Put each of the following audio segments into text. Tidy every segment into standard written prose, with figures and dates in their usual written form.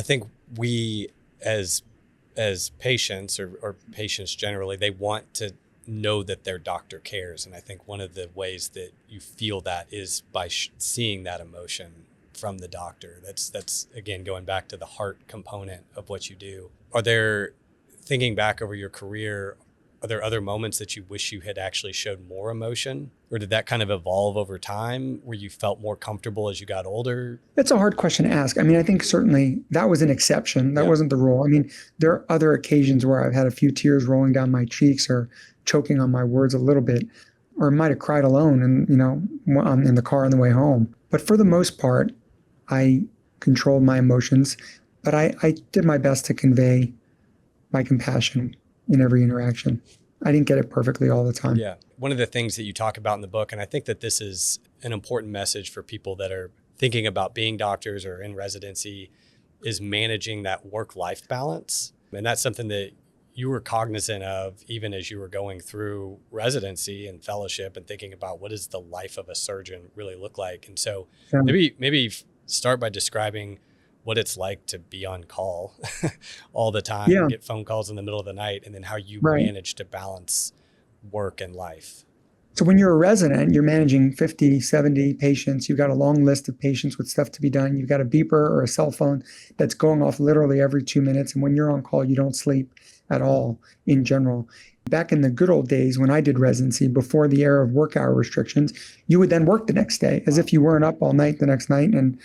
I think we as patients or patients generally, they want to know that their doctor cares. And I think one of the ways that you feel that is by seeing that emotion from the doctor. That's again, going back to the heart component of what you do. Are there, thinking back over your career, are there other moments that you wish you had actually showed more emotion? Or did that kind of evolve over time where you felt more comfortable as you got older? That's a hard question to ask. I mean, I think certainly that was an exception. That wasn't the rule. I mean, there are other occasions where I've had a few tears rolling down my cheeks or choking on my words a little bit, or might have cried alone and, in the car on the way home. But for the most part, I controlled my emotions, but I did my best to convey my compassion in every interaction. I didn't get it perfectly all the time. Yeah. One of the things that you talk about in the book, and I think that this is an important message for people that are thinking about being doctors or in residency, is managing that work-life balance. And that's something that you were cognizant of even as you were going through residency and fellowship and thinking about what does the life of a surgeon really look like. And so maybe start by describing what it's like to be on call all the time, get phone calls in the middle of the night, and then how you manage to balance work and life. So when you're a resident, you're managing 50, 70 patients. You've got a long list of patients with stuff to be done. You've got a beeper or a cell phone that's going off literally every 2 minutes. And when you're on call, you don't sleep at all in general. Back in the good old days when I did residency, before the era of work hour restrictions, you would then work the next day as if you weren't up all night the next night. And,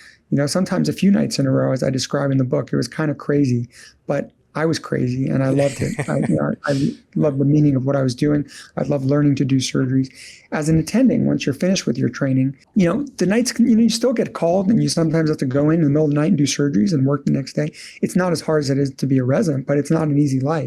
sometimes a few nights in a row, as I describe in the book. It was kind of crazy, but I was crazy and I loved it. I loved the meaning of what I was doing. I loved learning to do surgeries. As an attending, once you're finished with your training, the nights, you still get called and you sometimes have to go in the middle of the night and do surgeries and work the next day. It's not as hard as it is to be a resident, but it's not an easy life.